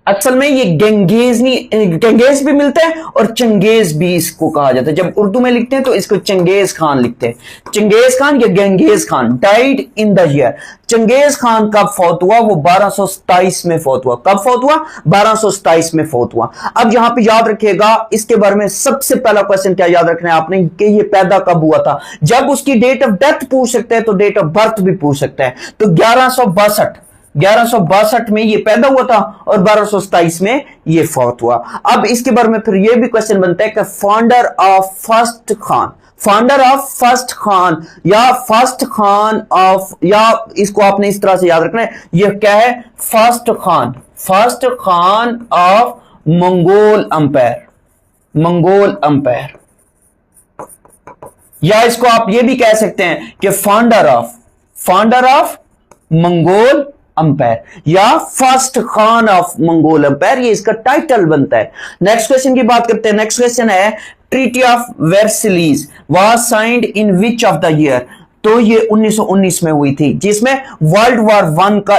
असल में ये गंगेज भी मिलता है और चंगेज भी इसको कहा जाता है। जब उर्दू में लिखते हैं तो इसको चंगेज खान लिखते हैं। चंगेज खान या Genghis Khan died in the year. Genghis Khan कब फौत हुआ? वो 1227 में फौत हुआ। कब फौत हुआ? 1227 में फौत हुआ। अब यहां पे याद रखिएगा, इसके बारे में सबसे पहला क्वेश्चन क्या याद रखना है आपने कि ये पैदा कब हुआ था। जब उसकी डेट ऑफ डेथ पूछ सकते हैं तो डेट ऑफ बर्थ भी पूछ सकता है। तो 1162 में ये पैदा हुआ था और 1227 में ये फौत हुआ। अब इसके बारे में फिर ये भी क्वेश्चन बनता है कि फाउंडर ऑफ फर्स्ट खान या फर्स्ट खान ऑफ, या इसको आपने इस तरह से याद रखना है, ये क्या है? First Khan of Mongol umpire, या इसको आप ये भी कह सकते हैं कि फाउंडर ऑफ मंगोल अंपायर या first Khan of Mongol umpire, ये इसका टाइटल बनता है। नेक्स्ट क्वेश्चन की बात करते हैं। नेक्स्ट क्वेश्चन है treaty of Versailles was signed in which of the year. तो ये 1919 में हुई थी, जिसमें वर्ल्ड वॉर 1 का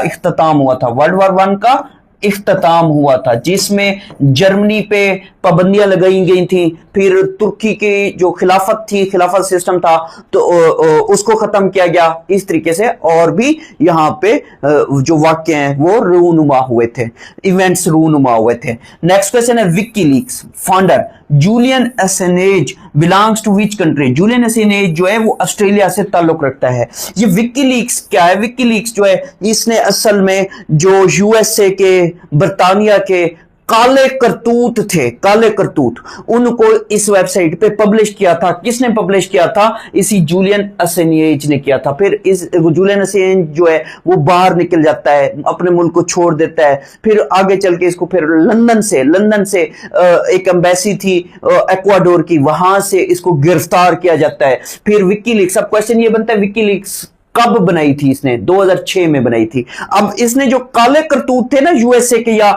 इख्तिताम हुआ था, जिसमें जर्मनी पे पाबंदियां लगाई गई थी। फिर तुर्की की जो खिलाफत सिस्टम था तो उसको खत्म किया गया। इस तरीके से और भी यहाँ पे जो वाक्य हैं वो रूनुमा हुए थे, इवेंट्स रूनुमा हुए थे। नेक्स्ट क्वेश्चन है WikiLeaks founder Julian Assange belongs to which country. Julian Assange जो है वो ऑस्ट्रेलिया से ताल्लुक रखता है। ये विकीलीक्स क्या है? विकीलीक्स जो है इसने असल में जो यूएसए के, बर्तानिया के काले करतूत उनको इस वेबसाइट पे पब्लिश किया था। किसने पब्लिश किया था? इसी जूलियन असेंज ने किया था। फिर इस जूलियन असेंज जो है वो बाहर निकल जाता है, अपने मुल्क को छोड़ देता है। फिर आगे चल के इसको फिर लंदन से एक एम्बेसी थी इक्वाडोर की, वहां से इसको गिरफ्तार किया जाता है। फिर विकीलीक्स, अब क्वेश्चन ये बनता है विकीलीक्स कब बनाई थी? इसने 2006 में बनाई थी। अब इसने जो काले करतूत थे ना यूएसए के या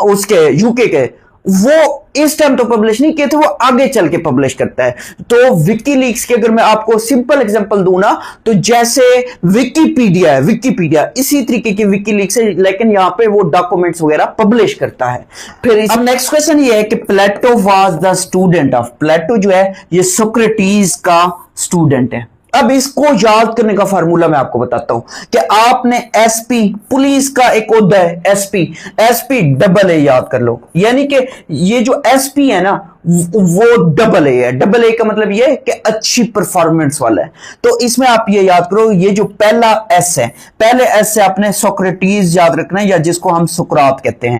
उसके यूके के, वो इस टाइम तो पब्लिश नहीं किए थे, वो आगे चल के पब्लिश करता है। तो विकीलीक्स के अगर मैं आपको सिंपल एग्जांपल दूं ना, तो जैसे विकीपीडिया इसी तरीके की विकीलीक्स है, लेकिन यहां पे वो डॉक्यूमेंट्स वगैरह पब्लिश करता है। फिर अब नेक्स्ट क्वेश्चन ये है कि प्लेटो वाज द स्टूडेंट ऑफ। प्लेटो जो है ये सोक्रेटिस का स्टूडेंट है। अब इसको याद करने का फार्मूला मैं आपको बताता हूं कि आपने एसपी, पुलिस का एक ओहदा है एसपी डबल ए याद कर लो। यानी कि ये जो एसपी है ना वो डबल ए है। डबल ए का मतलब ये है कि अच्छी परफॉर्मेंस वाला है। तो इसमें आप ये याद करो, ये जो पहला एस है, पहले एस से आपने सोक्रेटिस याद रखना है, या जिसको हम सुकरात कहते हैं।